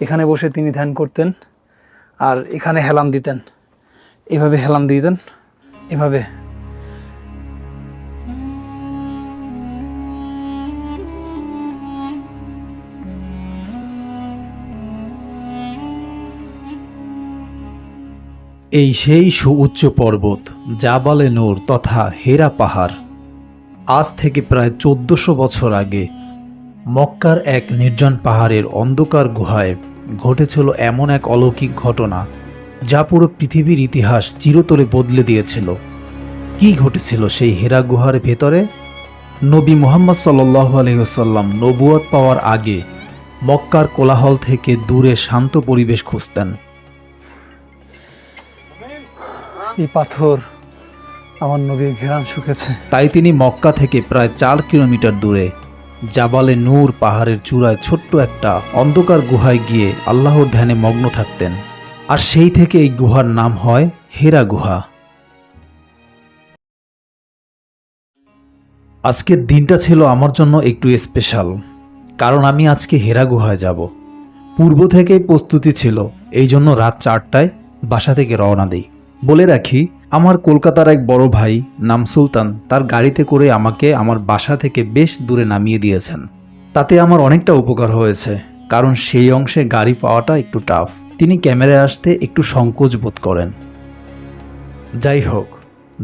এখানে বসে তিনি ধ্যান করতেন আর এখানে হেলান দিতেন, এভাবে হেলান দিতেন, এভাবে। এই সেই সুউচ্চ পর্বত জাবালে নূর তথা হেরা পাহাড়। আজ থেকে প্রায় 1400 বছর আগে মক্কার এক নির্জন পাহাড়ের অন্ধকার গুহায় ঘটেছিল এমন এক অলৌকিক ঘটনা যা পুরো পৃথিবীর ইতিহাস চিরতরে বদলে দিয়েছিল। কি ঘটেছিল সেই হেরা গুহার ভেতরে? নবী মুহাম্মদ সাল্লাল্লাহু আলাইহি ওয়াসাল্লাম নবুয়ত পাওয়ার আগে মক্কার কোলাহল থেকে দূরে শান্ত পরিবেশ খুঁজতেন। এই পাথর আমার নবীর ঘেরান শুকেছে। তাই তিনি মক্কা থেকে প্রায় 4 কিলোমিটার দূরে জাবালে নূর পাহাড়ের চূড়ায় ছোট্ট একটা অন্ধকার গুহায় গিয়ে আল্লাহর ধ্যানে মগ্ন থাকতেন। আর সেই থেকে এই গুহার নাম হয় হেরা গুহা। আজকের দিনটা ছিল আমার জন্য একটু স্পেশাল, কারণ আমি আজকে হেরা গুহায় যাব। পূর্ব থেকেই প্রস্তুতি ছিল, এই জন্য রাত 4টায় বাসা থেকে রওনা দিই। বলে রাখি, আমার কলকাতার এক বড় ভাই নাম সুলতান তার গাড়িতে করে আমাকে আমার বাসা থেকে বেশ দূরে নামিয়ে দিয়েছেন। তাতে আমার অনেকটা উপকার হয়েছে, কারণ সেই অংশে গাড়ি পাওয়াটা একটু টাফ। তিনি ক্যামেরায় আসতে একটু সংকোচ বোধ করেন। যাই হোক,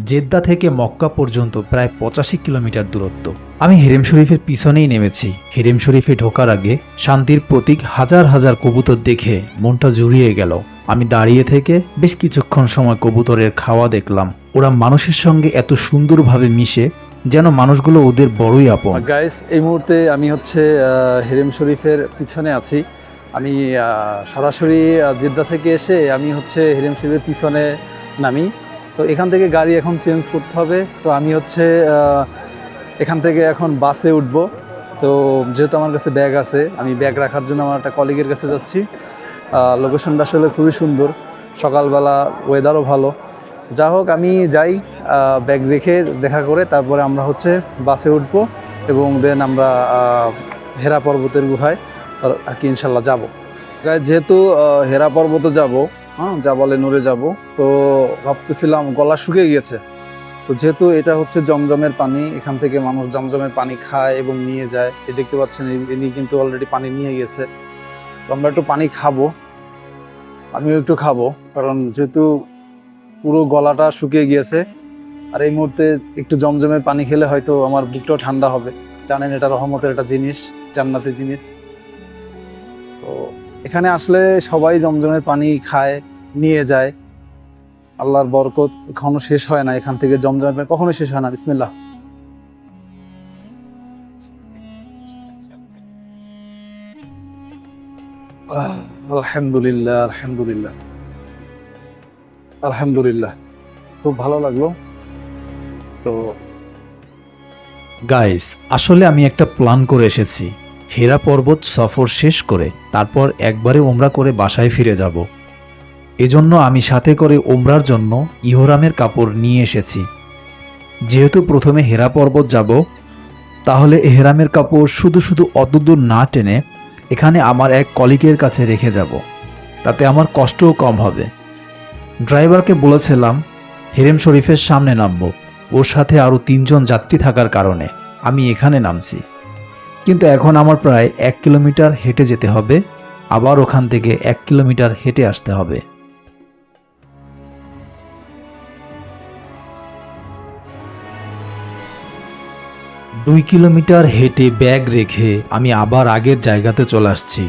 জেদ্দা থেকে মক্কা পর্যন্ত প্রায় 85 কিলোমিটার দূরত্ব। আমি হেরেম শরীফের পিছনেই নেমেছি। হেরেম শরীফে ঢোকার আগে শান্তির প্রতীক হাজার হাজার কবুতর দেখে মনটা জুড়িয়ে গেল। আমি দাঁড়িয়ে থেকে বেশ কিছুক্ষণ সময় কবুতরের খাওয়া দেখলাম। ওরা মানুষের সঙ্গে এত সুন্দরভাবে মিশে যেন মানুষগুলো ওদের বড়ই আপন। গাইস, এই মুহূর্তে আমি হচ্ছে হেরেম শরীফের পিছনে আছি। আমি সরাসরি জেদ্দা থেকে এসে আমি হচ্ছে হেরেম শরীফের পিছনে নামি। তো এখান থেকে গাড়ি এখন চেঞ্জ করতে হবে। তো আমি হচ্ছে এখান থেকে এখন বাসে উঠব। তো যেহেতু আমার কাছে ব্যাগ আছে, আমি ব্যাগ রাখার জন্য আমার একটা কলিগের কাছে যাচ্ছি। লোকেশনটা আসলে খুবই সুন্দর, সকালবেলা ওয়েদারও ভালো। যা হোক, আমি যাই, ব্যাগ রেখে দেখা করে তারপরে আমরা হচ্ছে বাসে উঠব এবং দেন আমরা হেরা পর্বতের গুহায় আর কি ইনশাল্লাহ যাব। যেহেতু হেরা পর্বতে যাব, জাবালে নূরে যাব, তো ভাবতেছিলাম গলা শুকিয়ে গিয়েছে। তো যেহেতু এটা হচ্ছে জমজমের পানি, এখান থেকে মানুষ জমজমের পানি খায় এবং নিয়ে যায়। এই দেখতে পাচ্ছেন, ইনি কিন্তু অলরেডি পানি নিয়ে গেছে। তো আমরা একটু পানি খাবো, আমিও একটু খাবো, কারণ যেহেতু পুরো গলাটা শুকিয়ে গিয়েছে। আর এই মুহূর্তে একটু জমজমের পানি খেলে হয়তো আমার বুকটাও ঠান্ডা হবে। জানেন, এটা রহমতের একটা জিনিস, জান্নাতি জিনিস। তো এখানে আসলে সবাই জমজমের পানি খায়, নিয়ে যায়। আল্লাহর বরকত কখনো শেষ হয় না, এখান থেকে জমজমের পানি কখনো শেষ হয় না। বিসমিল্লাহ। আলহামদুলিল্লাহ, আলহামদুলিল্লাহ, আলহামদুলিল্লাহ, খুব ভালো লাগলো। তো গাইস, আসলে আমি একটা প্ল্যান করে এসেছি। হেরা পর্বত সফর শেষ করে তারপর একবারে ওমরা করে বাসায় ফিরে যাব। এজন্য আমি সাথে করে ওমরার জন্য ইহরামের কাপড় নিয়ে এসেছি। যেহেতু প্রথমে হেরা পর্বত যাব, তাহলে এহরামের কাপড় শুধু শুধু অতদূর না টেনে এখানে আমার এক কলিগের কাছে রেখে যাব, তাতে আমার কষ্টও কম হবে। ড্রাইভারকে বলেছিলাম হেরেম শরীফের সামনে নামব, ওর সাথে আরও 3 জন যাত্রী থাকার কারণে আমি এখানে নামছি। কিন্তু এখন আমার প্রায় 1 কিলোমিটার হেঁটে যেতে হবে, আবার ওখান থেকে 1 কিলোমিটার হেঁটে আসতে হবে। দুই কিলোমিটার হেঁটে ব্যাগ রেখে আমি আবার আগের জায়গাতে চলে আসছি।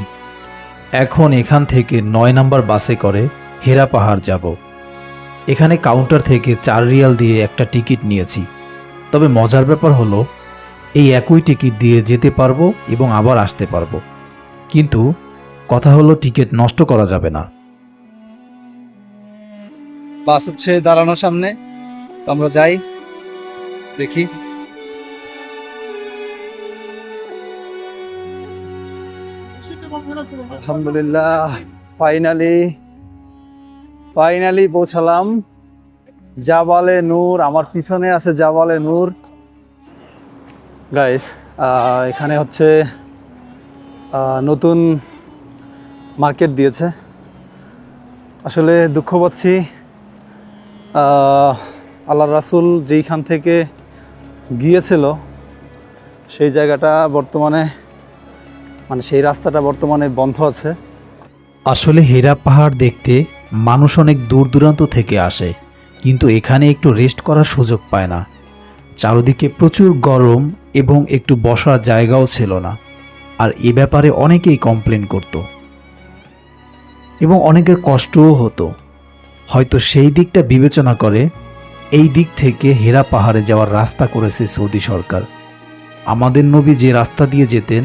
এখন এখান থেকে 9 নাম্বার বাসে করে হেরা পাহাড় যাব। এখানে কাউন্টার থেকে 4 রিয়াল দিয়ে একটা টিকিট নিয়েছি। তবে মজার ব্যাপার হলো, এই একই টিকিট দিয়ে যেতে পারবো এবং আবার আসতে পারবো। কিন্তু কথা হলো, টিকিট নষ্ট করা যাবে না। বাস হচ্ছে দাঁড়ানোর সামনে, তো আমরা যাই, দেখি। আলহামদুলিল্লাহ, ফাইনালি পৌঁছালাম জাবালে নূর। আমার পিছনে আছে জাবালে নূর। গাইস, এখানে হচ্ছে নতুন মার্কেট দিয়েছে। আসলে দুঃখ পাচ্ছি, আল্লাহর রাসূল যেইখান থেকে গিয়েছিল সেই জায়গাটা বর্তমানে সেই রাস্তাটা বর্তমানে বন্ধ আছে। আসলে হীরা পাহাড় দেখতে মানুষ অনেক দূর দূরান্ত থেকে আসে, কিন্তু এখানে একটু রেস্ট করার সুযোগ পায় না। চারদিকে প্রচুর গরম এবং একটু বসার জায়গাও ছিল না। আর এ ব্যাপারে অনেকেই কমপ্লেন করত এবং অনেকের কষ্টও হতো। হয়তো সেই দিকটা বিবেচনা করে এই দিক থেকে হীরা পাহাড়ে যাওয়ার রাস্তা করেছে সৌদি সরকার। আমাদের নবী যে রাস্তা দিয়ে যেতেন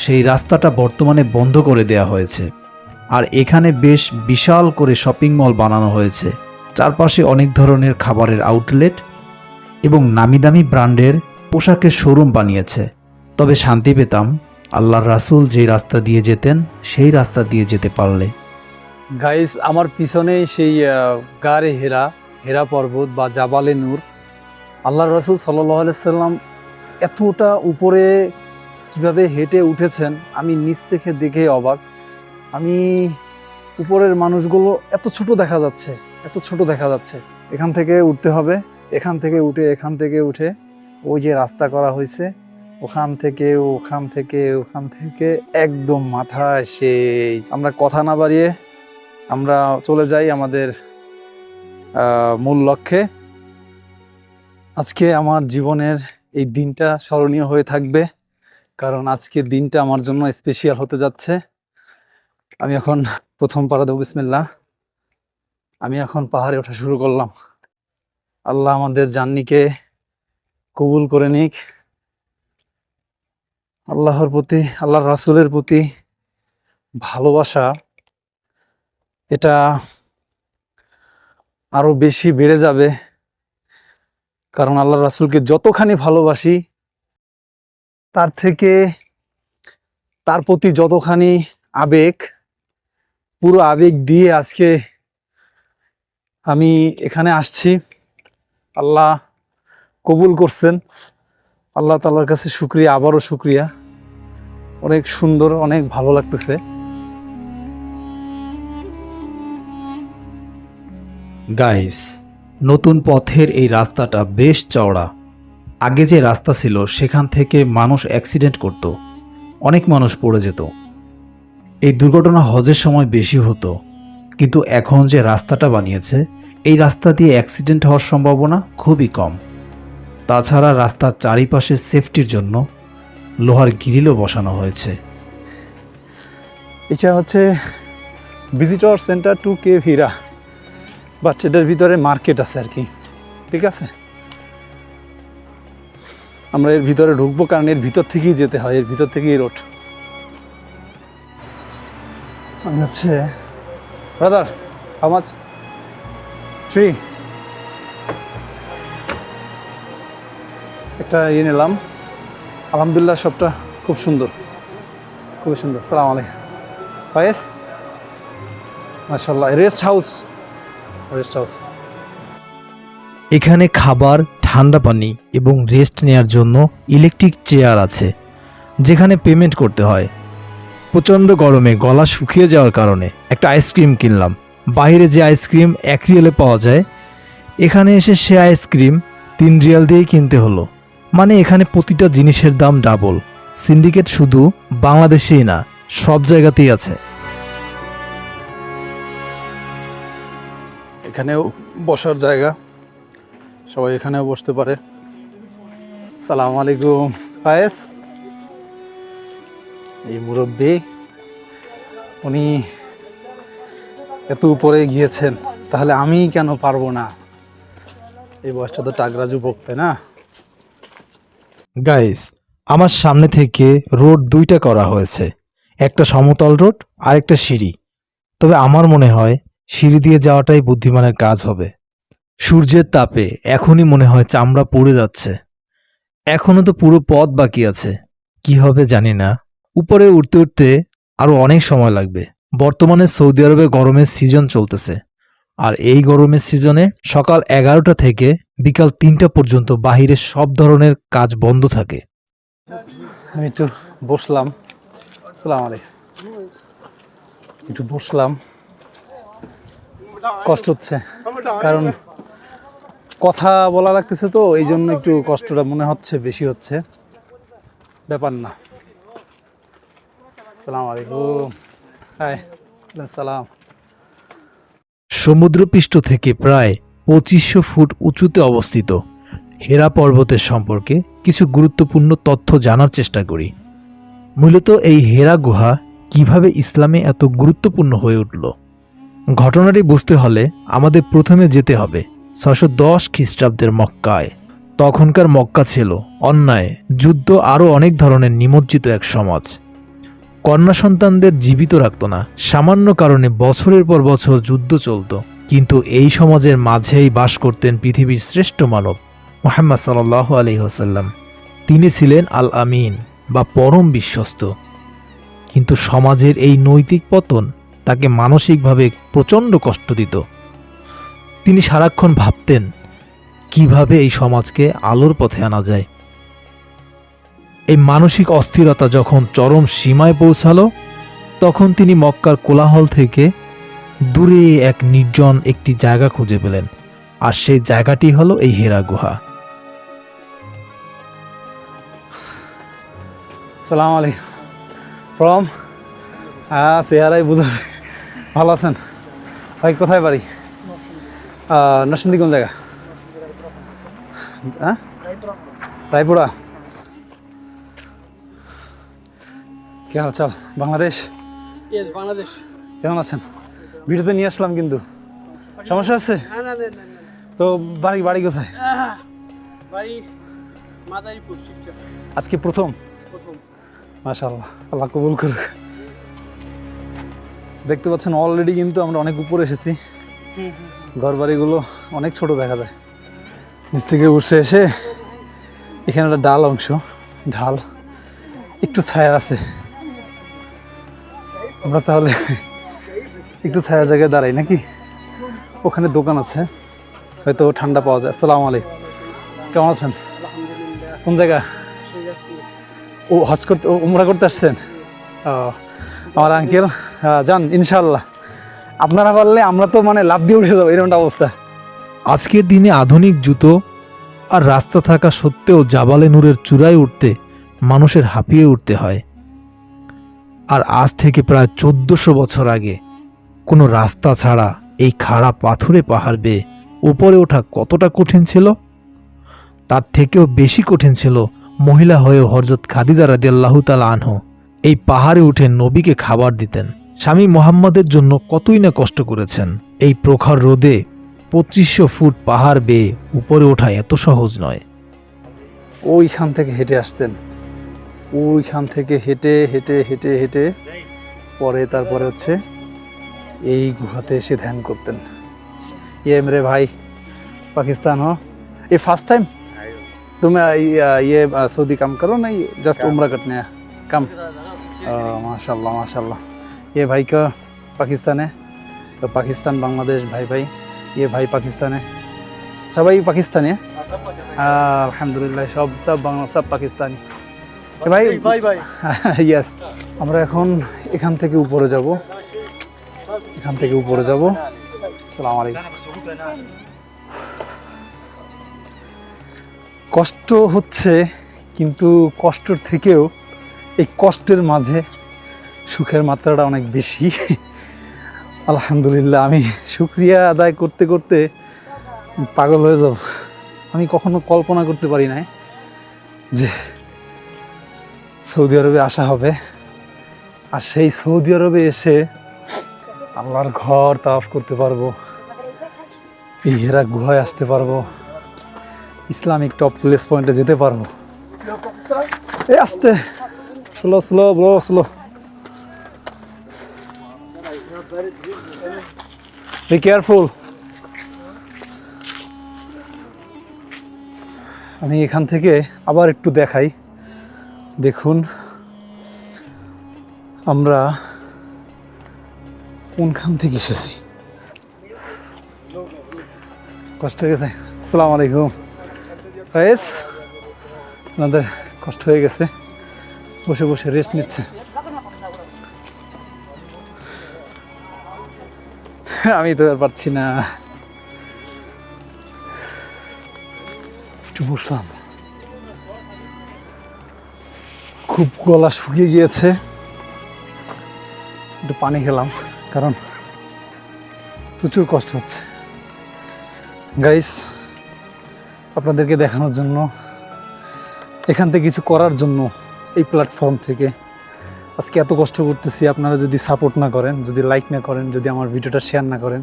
সেই রাস্তাটা বর্তমানে বন্ধ করে দেয়া হয়েছে। আর এখানে বেশ বিশাল করে শপিং মল বানানো হয়েছে। চারপাশে অনেক ধরনের খাবারের আউটলেট এবং নামি দামি ব্র্যান্ডের পোশাকের শোরুম বানিয়েছে। তবে শান্তি পেতাম আল্লাহর রাসূল যে রাস্তা দিয়ে যেতেন সেই রাস্তা দিয়ে যেতে পারলে। গাইস, আমার পিছনেই সেই গারে হেরা, হেরা পর্বত বা জাবালে নূর। আল্লাহর রাসূল সাল্লাল্লাহু আলাইহি সাল্লাম এতটা উপরে কিভাবে হেঁটে উঠেছেন আমি নিচ থেকে দেখে অবাক। আমি উপরের মানুষগুলো এত ছোট দেখা যাচ্ছে, এত ছোট দেখা যাচ্ছে। এখান থেকে উঠতে হবে, এখান থেকে উঠে ওই যে রাস্তা করা হয়েছে ওখান থেকে একদম মাথায় সেই। আমরা কথা না বাড়িয়ে আমরা চলে যাই আমাদের মূল লক্ষ্যে। আজকে আমার জীবনের এই দিনটা স্মরণীয় হয়ে থাকবে, কারণ আজকের দিনটা আমার জন্য স্পেশাল হতে যাচ্ছে। আমি এখন প্রথম পাড়া দেব, বিসমিল্লাহ। আমি এখন পাহাড়ে ওঠা শুরু করলাম। আল্লাহ আমাদের জার্নিকে কবুল করে নিক। আল্লাহর প্রতি, আল্লাহর রাসূলের প্রতি ভালোবাসা এটা আরো বেশি বেড়ে যাবে, কারণ আল্লাহর রাসূলকে যতখানি ভালোবাসি তার প্রতি যতখানি আবেগ, পুরো আবেগ দিয়ে আজকে আমি এখানে আসছি। আল্লাহ কবুল করছেন, আল্লাহ তাআলার কাছে শুকরিয়া, আবারও শুকরিয়া। অনেক সুন্দর, অনেক ভালো লাগতেছে। গাইস, নতুন পথের এই রাস্তাটা বেশ চওড়া। আগে যে রাস্তা ছিল সেখান থেকে মানুষ অ্যাক্সিডেন্ট করত, অনেক মানুষ পড়ে যেত। এই দুর্ঘটনা হজের সময় বেশি হতো, কিন্তু এখন যে রাস্তাটা বানিয়েছে এই রাস্তা দিয়ে অ্যাক্সিডেন্ট হওয়ার সম্ভাবনা খুবই কম। তাছাড়া রাস্তার চারিপাশে সেফটির জন্য লোহার গ্রিলও বসানো হয়েছে। এটা হচ্ছে visitor centre to cave Hira, but এটার ভিতরে মার্কেট আছে আর কি। ঠিক আছে, আমরা এর ভিতরে ঢুকবো, কারণ এর ভিতর থেকেই যেতে হয়, এর ভিতর থেকেই রোড। আমি হচ্ছে ব্রাদার, হাউ মাচ? 3 একটা ইয়ে নিলাম। আলহামদুলিল্লাহ, সবটা খুব সুন্দর, খুবই সুন্দর। সালাম আলাইকুম ফায়েজ, মাশাআল্লাহ। Rest house. এখানে খাবার, ঠান্ডা পানি এবং রেস্ট নেওয়ার জন্য ইলেকট্রিক চেয়ার আছে, যেখানে পেমেন্ট করতে হয়। প্রচণ্ড গরমে গলা শুকিয়ে যাওয়ার কারণে একটা আইসক্রিম কিনলাম। বাইরে যে আইসক্রিম 1 রিয়ালে পাওয়া যায়, এখানে এসে সে আইসক্রিম 3 রিয়াল দিয়েই কিনতে হলো। মানে এখানে প্রতিটা জিনিসের দাম ডাবল। সিন্ডিকেট শুধু বাংলাদেশেই না, সব জায়গাতেই আছে। এখানেও বসার জায়গা, সবাই এখানেও বসতে পারে। সালাম আলাইকুম ফায়েজ। এই মুরব্বী, উনি এত উপরে গিয়েছেন, তাহলে আমি কেন পারবো না? এই বয়সটা তো টাগরা যুবক, তাই না? গাইস, আমার সামনে থেকে রোড 2টা করা হয়েছে, একটা সমতল রোড আর একটা সিঁড়ি। তবে আমার মনে হয় সিঁড়ি দিয়ে যাওয়াটাই বুদ্ধিমানের কাজ হবে। সূর্যের তাপে এখনই মনে হয় চামড়া পুড়ে যাচ্ছে। এখনো তো পুরো পথ বাকি আছে, কি হবে জানি না। উপরে উঠতে উঠতে আরো অনেক সময় লাগবে। বর্তমানে সৌদি আরবে গরমের সিজন চলতেছে, আর এই গরমের সিজনে সকাল 11টা থেকে বিকাল 3টা পর্যন্ত বাহিরে সব ধরনের কাজ বন্ধ থাকে। আমি একটু বসলাম। সালাম আলাইকুম। একটু বসলাম, কষ্ট হচ্ছে কারণ কথা বলা লাগতেছে, তো এই জন্য একটু কষ্টটা মনে হচ্ছে বেশি হচ্ছে, ব্যাপার না। আসসালামু আলাইকুম। হাই। সালাম। সমুদ্রপৃষ্ঠ থেকে প্রায় 2500 ফুট উঁচুতে অবস্থিত হেরা পর্বতের সম্পর্কে কিছু গুরুত্বপূর্ণ তথ্য জানার চেষ্টা করি। মূলত এই হেরা গুহা কিভাবে ইসলামে এত গুরুত্বপূর্ণ হয়ে উঠল, ঘটনাটি বুঝতে হলে আমাদের প্রথমে যেতে হবে 610 খ্রিস্টাব্দের মক্কায়। তখনকার মক্কা ছিল অন্যায়, যুদ্ধ আরও অনেক ধরনের নিমজ্জিত এক সমাজ। কন্যা সন্তানদের জীবিত রাখত না, সামান্য কারণে বছরের পর বছর যুদ্ধ চলত। কিন্তু এই সমাজের মাঝেই বাস করতেন পৃথিবীর শ্রেষ্ঠ মানব মুহাম্মদ সাল্লাল্লাহু আলাইহি ওয়াসাল্লাম। তিনি ছিলেন আল আমিন বা পরম বিশ্বস্ত। কিন্তু সমাজের এই নৈতিক পতন তাকে মানসিকভাবে প্রচণ্ড কষ্ট দিত। তিনি সারাক্ষণ ভাবতেন কিভাবে এই সমাজকে আলোর পথে আনা যায়। এই মানসিক অস্থিরতা যখন চরম সীমায় পৌঁছালো, তখন তিনি মক্কার কোলাহল থেকে দূরে এক নির্জন একটি জায়গা খুঁজে পেলেন, আর সেই জায়গাটি হলো এই হেরা গুহা। সালাম আলাইকুম। ফ্রম চেহারাই বুঝা। ভালো আছেন ভাই? কোথায় বাড়ি? নরসিংদী। কোন জায়গা? হ্যাঁ, রায়পুরা। কি হাল চাল? বাংলাদেশ? বাংলাদেশ। কেমন আছেন? ভিডিওতে নিয়ে আসলাম, কিন্তু সমস্যা আছে তো। বাড়ি বাড়ি কোথায়? বাড়ি মাদারীপুর, শিবচর। আজকে প্রথম? প্রথম। মাশাআল্লাহ, আল্লাহ কবুল করুক। দেখতে পাচ্ছেন অলরেডি কিন্তু আমরা অনেক উপরে এসেছি। ঘর বাড়িগুলো অনেক ছোট দেখা যায়। নিচ থেকে বসে এসে এখানে একটা ডাল অংশ, ঢাল, একটু ছায়া আছে। আমরা তাহলে একটু ছায়া জায়গায় দাঁড়াই নাকি? ওখানে দোকান আছে, হয়তো ঠান্ডা পাওয়া যায়। আসসালামু আলাইকুম। কেমন আছেন? আলহামদুলিল্লাহ। কোন জায়গা? ও হজ করতে, উমরা করতে আসছেন? ও, আমার আঙ্কেল। যান ইনশাল্লাহ। আপনারা পারলে আমরা তো মানে লাভ দিয়ে উঠে যাবো, এরকম অবস্থা। আজকের দিনে আধুনিক জুতো আর রাস্তা থাকা সত্ত্বেও জাবালে নূরের চূড়ায় উঠতে মানুষের হাঁপিয়ে উঠতে হয়। আর আজ থেকে প্রায় 1400 বছর আগে কোনো রাস্তা ছাড়া এই খাড়া পাথুরে পাহাড় বেয়ে উপরে ওঠা কতটা কঠিন ছিল, তার থেকেও বেশি কঠিন ছিল মহিলা হয়েও হযরত খাদিজা রাদিয়াল্লাহু তাআলা আনহু এই পাহাড়ে উঠে নবীকে খাবার দিতেন। স্বামী মুহাম্মদের জন্য কতই না কষ্ট করেছেন। এই প্রখর রোদে 2500 ফুট পাহাড় বেয়ে উপরে ওঠা এত সহজ নয়। ওইখান থেকে হেঁটে আসতেন, ওইখান থেকে হেঁটে হেঁটে হেঁটে হেঁটে পরে তারপরে হচ্ছে এই গুহাতে এসে ধ্যান করতেন। ये मेरे भाई पाकिस्तान हो, ये फर्स्ट टाइम तुम ये सऊदी काम करो नहीं, जस्ट उम्रा करने है कम? माशाल्लाह माशाल्लाह। ये भाई का पाकिस्तान है, तो पाकिस्तान बांग्लादेश भाई भाई। ये भाई पाकिस्तान है, सबाई पाकिस्तानी है। আলহামদুলিল্লাহ, সব সব বাংলা, সব পাকিস্তানি। ভাই ভাই ভাই ইয়েস। আমরা এখন এখান থেকে উপরে যাব, এখান থেকে উপরে যাব। আসসালামু আলাইকুম। কষ্ট হচ্ছে, কিন্তু কষ্টর থেকেও এই কষ্টের মাঝে সুখের মাত্রাটা অনেক বেশি। আলহামদুলিল্লাহ, আমি শুকরিয়া আদায় করতে করতে পাগল হয়ে যাব। আমি কখনো কল্পনা করতে পারি নাই যে সৌদি আরবে আসা হবে, আর সেই সৌদি আরবে এসে আল্লাহর ঘর তাওয়াফ করতে পারবো, এই হেরা গুহায় আসতে পারবো, ইসলামিক টপ প্লেস পয়েন্টে যেতে পারবো। এই আস্তে, slow slow bro, slow. Be careful. আমি এখান থেকে আবার একটু দেখাই। দেখুন আমরা কোনখান থেকে এসেছি। কষ্ট হয়ে গেছে। আসসালামু আলাইকুম গাইস, আপনাদের কষ্ট হয়ে গেছে, বসে বসে রেস্ট নিচ্ছে। আমি তো আর পারছি না। একটু বসলাম, খুব গলা শুকিয়ে গিয়েছে, একটু পানি খেলাম কারণ প্রচুর কষ্ট হচ্ছে। গাইস, আপনাদেরকে দেখানোর জন্য, এখান থেকে কিছু করার জন্য, এই প্ল্যাটফর্ম থেকে আজকে এত কষ্ট করতেছি। আপনারা যদি সাপোর্ট না করেন, যদি লাইক না করেন, যদি আমার ভিডিওটা শেয়ার না করেন,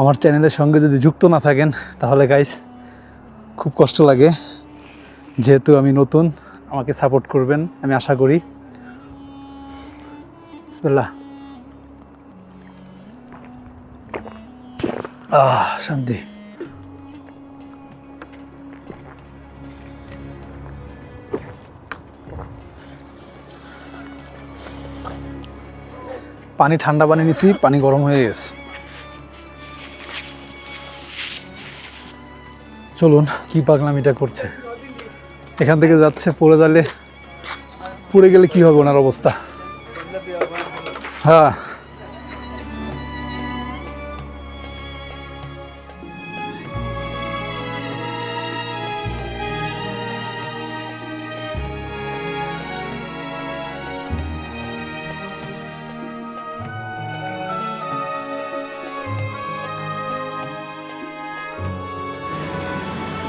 আমার চ্যানেলের সঙ্গে যদি যুক্ত না থাকেন, তাহলে গাইস খুব কষ্ট লাগে। যেহেতু আমি নতুন, আমাকে সাপোর্ট করবেন আমি আশা করি। বিসমিল্লাহ। শান্তি। পানি ঠান্ডা পানি নিছি, পানি গরম হয়ে গেছে। চলুন, কি পাগলামিটা করছে। এখান থেকে যাচ্ছে, পড়ে গেলে কি হবে ওনার অবস্থা। হ্যাঁ,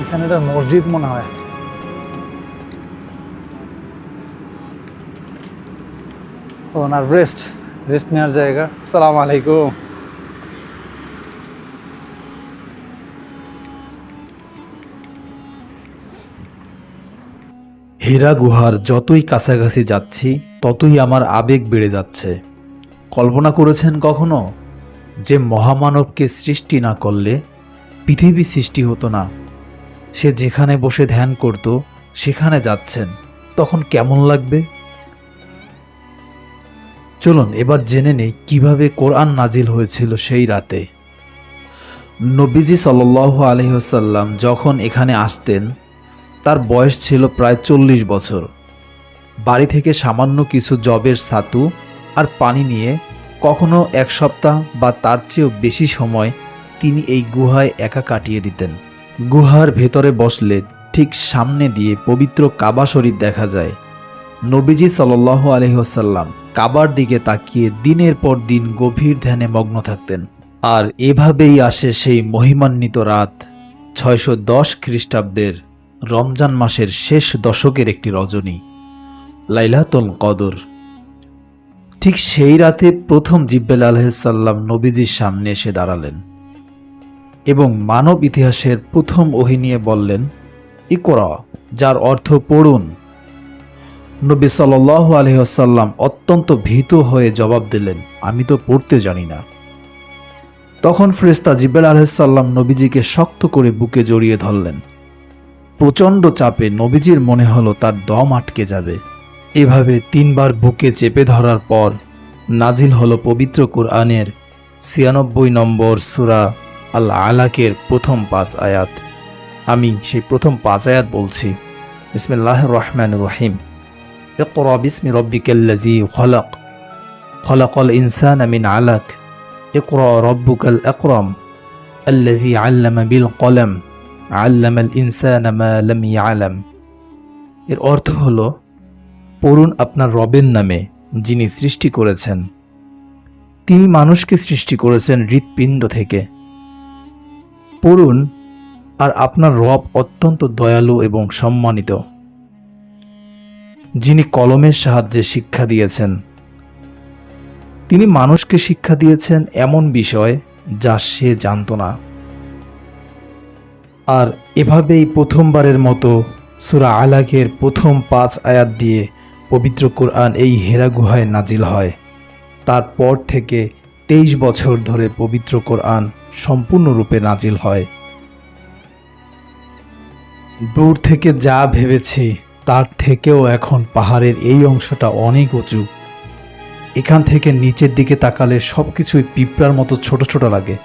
এখানে একটা মসজিদ মনে হয়। ওনার রেস্ট নেওয়ার জায়গা। আসসালামু আলাইকুম। হীরা গুহার যতই কাছাকাছি যাচ্ছি ততই আমার আবেগ বেড়ে যাচ্ছে। কল্পনা করেছেন কখনো যে মহামানবকে সৃষ্টি না করলে পৃথিবী সৃষ্টি হতো না? সে যেখানে বসে ধ্যান করত সেখানে যাচ্ছেন, তখন কেমন লাগবে? চলুন এবার জেনে নেই কিভাবে কোরআন নাজিল হয়েছিল সেই রাতে। নবীজি সাল্লাল্লাহু আলাইহি ওয়াসাল্লাম যখন এখানে আসতেন তার বয়স ছিল প্রায় 40 বছর। বাড়ি থেকে সামান্য কিছু জবের ছাতু আর পানি নিয়ে কখনো এক সপ্তাহ বা তার চেয়েও বেশি সময় তিনি এই গুহায় একা কাটিয়ে দিতেন। গুহার ভেতরে বসলে ঠিক সামনে দিয়ে পবিত্র কাবা শরীফ দেখা যায়। নবীজি সাল্লাল্লাহু আলাইহি ওয়াসাল্লাম কাবার দিকে তাকিয়ে দিনের পর দিন গভীর ধ্যানে মগ্ন থাকতেন। আর এভাবেই আসে সেই মহিমান্বিত রাত, 610 খ্রিস্টাব্দের রমজান মাসের শেষ দশকের একটি রজনী, লাইলাতুল কদর। ঠিক সেই রাতে প্রথম জিব্রাইল আলাইহিস সালাম নবীজির সামনে এসে দাঁড়ালেন এবং মানব ইতিহাসের প্রথম ওহী নিয়ে বললেন, ইকরা, যার অর্থ পড়ুন। নবী সাল্লাল্লাহু আলাইহি ওয়াসাল্লাম অত্যন্ত ভীত হয়ে জবাব দিলেন, আমি তো পড়তে জানি না। তখন ফেরেশতা জিবরাইল আলাইহিস সালাম নবীজিকে শক্ত করে বুকে জড়িয়ে ধরলেন। প্রচণ্ড চাপে নবীজির মনে হলো তার দম আটকে যাবে। এভাবে 3 বার বুকে চেপে ধরার পর নাজিল হলো পবিত্র কোরআনের 96 নম্বর সূরা আল আলাকের প্রথম 5 আয়াত। আমি সেই প্রথম 5 আয়াত বলছি। বিসমিল্লাহির রহমানির রহিম। ইকরা বিসমি রাব্বিকাল্লাযী খলাক, খলাকাল ইনসানা মিন আলাক, ইকরা রাব্বুকাল আকরাম, আল্লাযী আল্লামা বিল কলম, আল্লামাল ইনসানা মা লাম ইয়ালাম। এর অর্থ হলো, পড়ুন আপনার রবের নামে যিনি সৃষ্টি করেছেন। তিনি মানুষকে সৃষ্টি করেছেন হৃৎপিণ্ড থেকে। পড়ুন, আর আপনার রব অত্যন্ত দয়ালু এবং সম্মানিত, যিনি কলমের সাহায্যে শিক্ষা দিয়েছেন। তিনি মানুষকে শিক্ষা দিয়েছেন এমন বিষয় যা সে জানত না। আর এভাবেই প্রথমবারের মতো সূরা আলাকের প্রথম 5 আয়াত দিয়ে পবিত্র কোরআন এই হেরা গুহায় নাজিল হয়। তারপর থেকে 23 বছর ধরে পবিত্র কোরআন সম্পূর্ণরূপে নাজিল হয়। দূর থেকে যা ভেবেছি তার থেকেও এখন পাহাড়ের এই অংশটা অনেক উঁচু। এখান থেকে নিচের দিকে তাকালে সবকিছুই পিঁপড়ার মতো ছোট ছোট লাগে।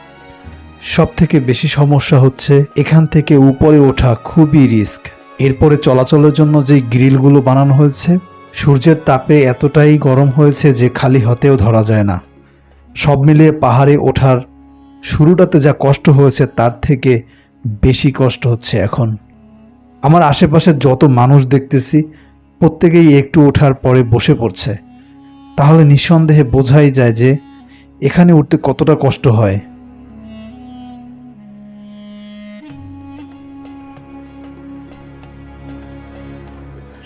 সব থেকে বেশি সমস্যা হচ্ছে এখান থেকে উপরে ওঠা খুবই রিস্ক। এরপরে চলাচলের জন্য যে গ্রিলগুলো বানানো হয়েছে, সূর্যের তাপে এতটাই গরম হয়েছে যে খালি হাতেও ধরা যায় না। সব মিলিয়ে পাহাড়ে ওঠার শুরুটাতে যা কষ্ট হয়েছে তার থেকে বেশি কষ্ট হচ্ছে এখন। আমার আশেপাশে যত মানুষ দেখতেছি প্রত্যেকেই একটু ওঠার পরে বসে পড়ছে, তাহলে নিঃসন্দেহে বোঝাই যায় যে এখানে উঠতে কতটা কষ্ট হয়।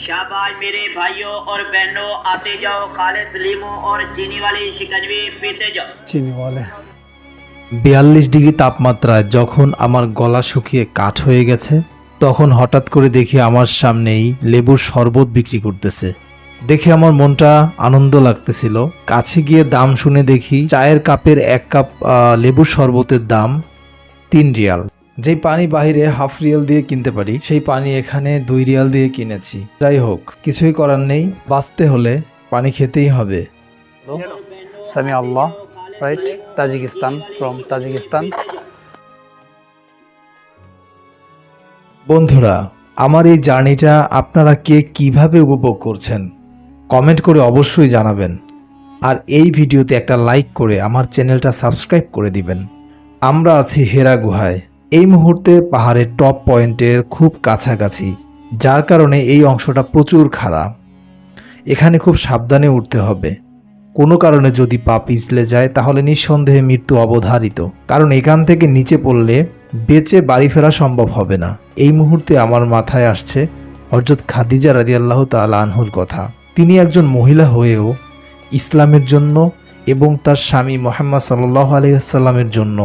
शाबाश मेरे भाइयों और बहनों, आते जाओ, खालिस लीमू और चीनी वाली शिकंजवी पीते जाओ। চিনি বলে 42 ডিগ্রি তাপমাত্রায় যখন আমার গলা শুকিয়ে কাঠ হয়ে গেছে, তখন হঠাৎ করে দেখি আমার সামনেই লেবুর শরবত বিক্রি করতেছে। দেখে আমার মনটা আনন্দ লাগতেছিল। কাছে গিয়ে দাম শুনে দেখি চায়ের কাপের 1 কাপ লেবুর শরবতের দাম 3 রিয়াল। যেই পানি বাইরে হাফ রিয়াল দিয়ে কিনতে পারি, সেই পানি এখানে 2 রিয়াল দিয়ে কিনেছি। যাই হোক, কিছুই করার নেই, বাঁচতে হলে পানি খেতেই হবে। সামি আল্লাহ, রাইট? Tajikistan, from Tajikistan. বন্ধুরা, আমার এই জার্নিটা আপনারা কে কিভাবে উপভোগ করছেন কমেন্ট করে অবশ্যই জানাবেন। আর এই ভিডিওতে একটা লাইক করে আমার চ্যানেলটা সাবস্ক্রাইব করে দিবেন। আমরা আছি হেরা গুহায়। এই মুহূর্তে পাহাড়ের টপ পয়েন্টের খুব কাছাকাছি, যার কারণে এই অংশটা প্রচুর খারাপ। এখানে খুব সাবধানে উঠতে হবে। কোনো কারণে যদি পা পিছলে যায় তাহলে নিঃসন্দেহে মৃত্যু অবধারিত, কারণ এখান থেকে নিচে পড়লে বেঁচে বাড়ি ফেরা সম্ভব হবে না। এই মুহূর্তে আমার মাথায় আসছে হযরত খাদিজা রাদিয়াল্লাহু তাআলা আনহুর কথা। তিনি একজন মহিলা হয়েও ইসলামের জন্য এবং তার স্বামী মুহাম্মদ সাল্লাল্লাহু আলাইহি ওয়াসাল্লামের জন্য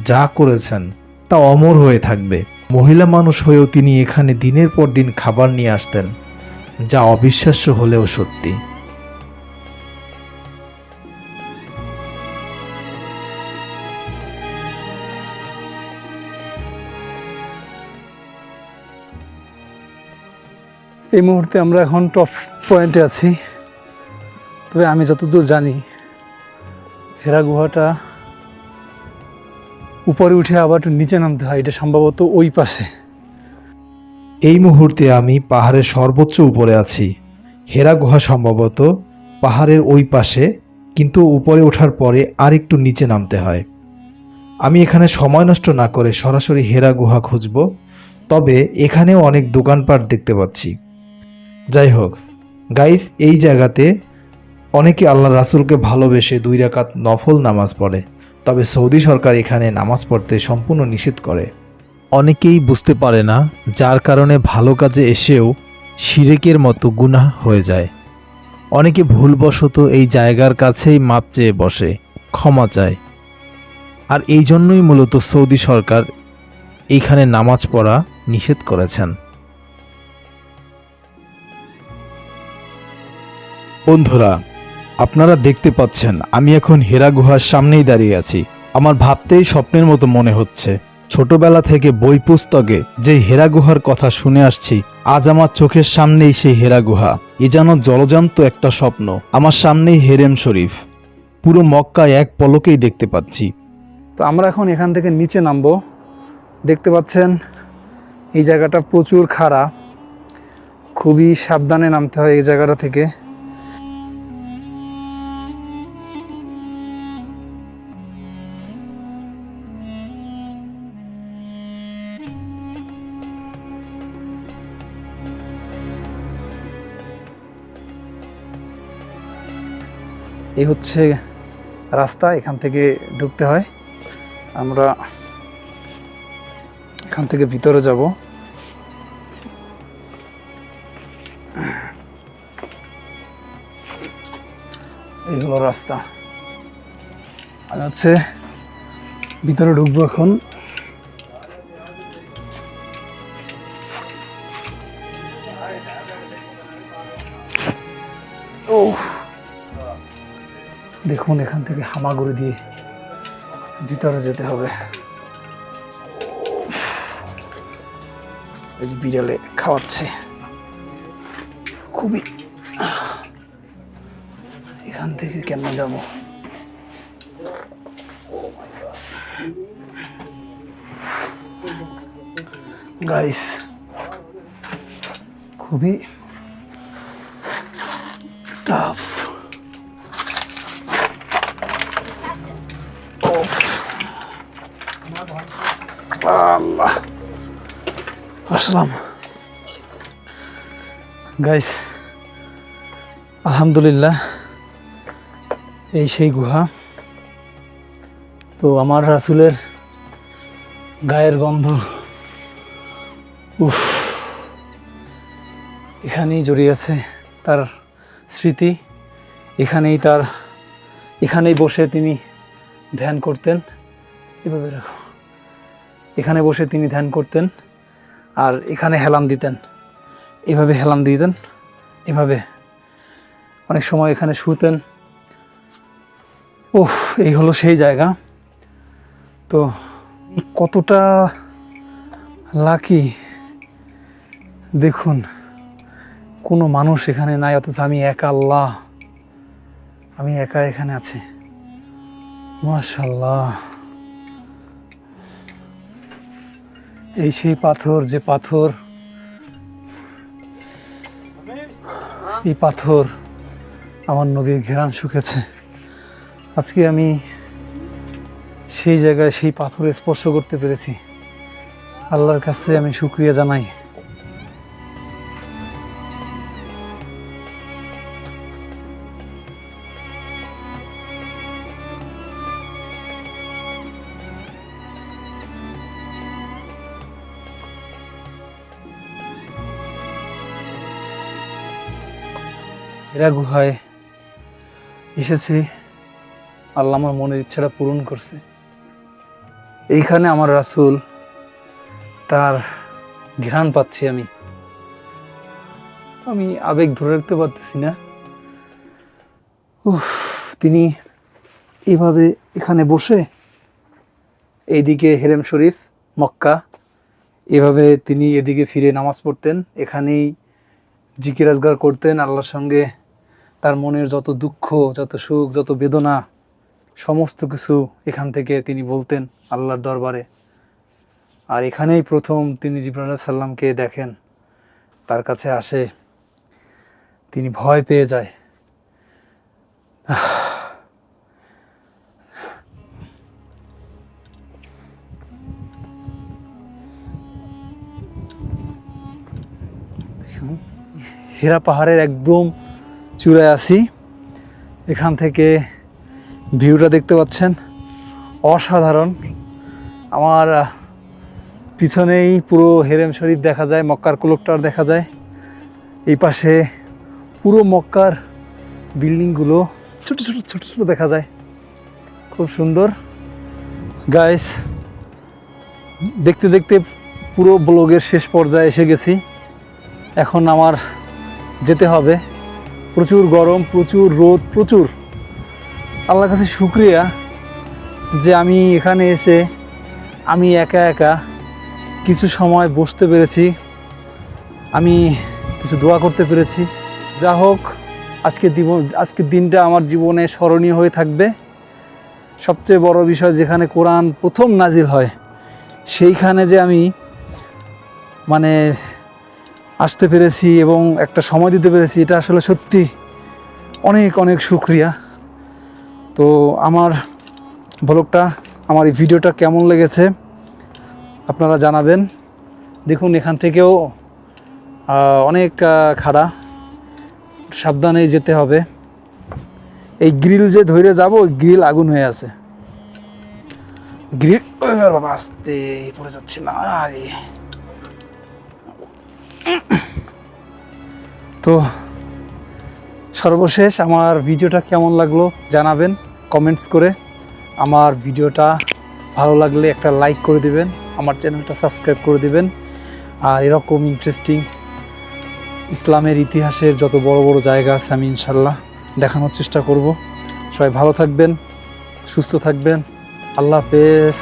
যা করেছেন তা অমর হয়ে থাকবে। মহিলা মানুষ হয়েও তিনি এখানে দিনের পর দিন খাবার নিয়ে আসতেন, যা অবিশ্বাস্য হলেও সত্যি। এই মুহূর্তে আমরা এখন টপ পয়েন্টে আছি। তবে আমি যতদূর জানি হেরা গুহাটা উপরে উঠে আবার একটু নিচে নামতে হয়, এটা সম্ভবত ওই পাশে। এই মুহূর্তে আমি পাহাড়ের সর্বোচ্চ উপরে আছি। হেরা গুহা সম্ভবত পাহাড়ের ওই পাশে, কিন্তু উপরে ওঠার পরে আর একটু নিচে নামতে হয়। আমি এখানে সময় নষ্ট না করে সরাসরি হেরা গুহা খুঁজব, তবে এখানেও অনেক দোকানপাট দেখতে পাচ্ছি। যাই হোক গাইস, এই জায়গাতে অনেকে আল্লাহ রাসূলকে ভালোবেসে 2 রাকাত নফল নামাজ পড়ে, তবে সৌদি সরকার এখানে নামাজ পড়তে সম্পূর্ণ নিষেধ করে। অনেকেই বুঝতে পারে না, যার কারণে ভালো কাজে এসেও শিরকের মতো গুনাহ হয়ে যায়। অনেকে ভুলবশত এই জায়গার কাছেই মাপ চেয়ে বসে, ক্ষমা চায়। আর এই জন্যই মূলত সৌদি সরকার এইখানে নামাজ পড়া নিষেধ করেছেন। বন্ধুরা, আপনারা দেখতে পাচ্ছেন আমি এখন হেরা গুহার সামনেই দাঁড়িয়ে আছি। আমার ভাবতেই স্বপ্নের মতো মনে হচ্ছে। ছোটবেলা থেকে বই পুস্তকে যে হেরা গুহার কথা শুনে আসছি, আজ আমার চোখের সামনেই সেই হেরা গুহা। এ যেন জলজান্ত একটা স্বপ্ন। আমার সামনেই হেরেম শরীফ, পুরো মক্কা এক পলকেই দেখতে পাচ্ছি। তো আমরা এখন এখান থেকে নিচে নামবো। দেখতে পাচ্ছেন এই জায়গাটা প্রচুর খাড়া, খুবই সাবধানে নামতে হয় এই জায়গাটা থেকে। এই হচ্ছে রাস্তা, এখান থেকে ঢুকতে হয়। আমরা এখান থেকে ভিতরে যাব। এই হলো রাস্তা। আমি হচ্ছে ভিতরে ঢুকবো এখন। ও দেখুন, এখান থেকে হামাগুড়ি দিয়ে ভিতরে যেতে হবে। এই যে বিড়ালে খাওয়াচ্ছে, খুবই। এখান থেকে কেমনে যাব? গাইস, খুবই টাফ। আল্লাহ আসসালাম গাইস, আলহামদুলিল্লাহ এই সেই গুহা। তো আমার রাসূলের গায়ের গন্ধ উফ, এখানেই জড়িয়ে আছে তার স্মৃতি। এখানেই বসে তিনি ধ্যান করতেন। এভাবে রাখো। এখানে বসে তিনি ধ্যান করতেন আর এখানে হেলান দিতেন, এভাবে হেলান দিতেন, এভাবে অনেক সময় এখানে শুতেন। উফ, এই হলো সেই জায়গা। তো কতটা লাকি দেখুন, কোনো মানুষ এখানে নাই, অথচ আমি একা, আল্লাহ আমি একা এখানে আছি। মাশাআল্লাহ, এই সেই পাথর, যে পাথর, এই পাথর আমার নবীর ঘেরান শুকেছে। আজকে আমি সেই জায়গায় সেই পাথরে স্পর্শ করতে পেরেছি। আল্লাহর কাছে আমি শুকরিয়া জানাই। হেরা গুহায় এসেছি, আল্লাহ আমার মনের ইচ্ছাটা পূরণ করছে। এইখানে আমার রাসূল, তার ঘ্রাণ পাচ্ছি আমি আবেগ ধরে রাখতে পারতেছি না। তিনি এইভাবে এখানে বসে, এইদিকে হেরেম শরীফ মক্কা, এভাবে তিনি এদিকে ফিরে নামাজ পড়তেন, এখানেই জিকির আজগার করতেন আল্লাহর সঙ্গে। তার মনের যত দুঃখ, যত সুখ, যত বেদনা, সমস্ত কিছু এখান থেকে তিনি বলতেন আল্লাহর দরবারে। আর এখানেই প্রথম তিনি জিবরাইল আলাইহিস সালামকে দেখেন, তার কাছে আসে, তিনি ভয় পেয়ে যায়। দেখুন, হেরা পাহাড়ের একদম চূড়ায় আছি। এখান থেকে ভিউটা দেখতে পাচ্ছেন, অসাধারণ। আমার পিছনেই পুরো হেরেম শরীফ দেখা যায়, মক্কার ক্লক দেখা যায়। এই পাশে পুরো মক্কার বিল্ডিংগুলো ছোট ছোট ছোট ছোট দেখা যায়, খুব সুন্দর। গাইস, দেখতে দেখতে পুরো ব্লগের শেষ পর্যায়ে এসে গেছি। এখন আমার যেতে হবে। প্রচুর গরম, প্রচুর রোদ, প্রচুর। আল্লাহর কাছে শুকরিয়া যে আমি এখানে এসে আমি একা একা কিছু সময় বসতে পেরেছি, আমি কিছু দোয়া করতে পেরেছি। যা হোক, আজকের দিনটা আমার জীবনে স্মরণীয় হয়ে থাকবে। সবচেয়ে বড় বিষয়, যেখানে কোরআন প্রথম নাজিল হয়, সেইখানে যে আমি আসতে পেরেছি এবং একটা সময় দিতে পেরেছি, এটা আসলে সত্যি অনেক অনেক শুকরিয়া। তো আমার ব্লগটা, আমার এই ভিডিওটা কেমন লেগেছে আপনারা জানাবেন। দেখুন, এখান থেকেও অনেক খাড়া, সাবধানে যেতে হবে। এই গ্রিল যে ধরে যাব, ওই গ্রিল আগুন হয়ে আছে। গ্রিল, বাবা আস্তে পড়ে যাচ্ছে না। আরে তো সর্বশেষ আমার ভিডিওটা কেমন লাগলো জানাবেন কমেন্টস করে। আমার ভিডিওটা ভালো লাগলে একটা লাইক করে দিবেন, আমার চ্যানেলটা সাবস্ক্রাইব করে দিবেন। আর এরকম ইন্টারেস্টিং ইসলামের ইতিহাসের যত বড় বড় জায়গা আছে, আমি ইনশাল্লাহ দেখানোর চেষ্টা করব। সবাই ভালো থাকবেন, সুস্থ থাকবেন। আল্লাহ হাফেজ।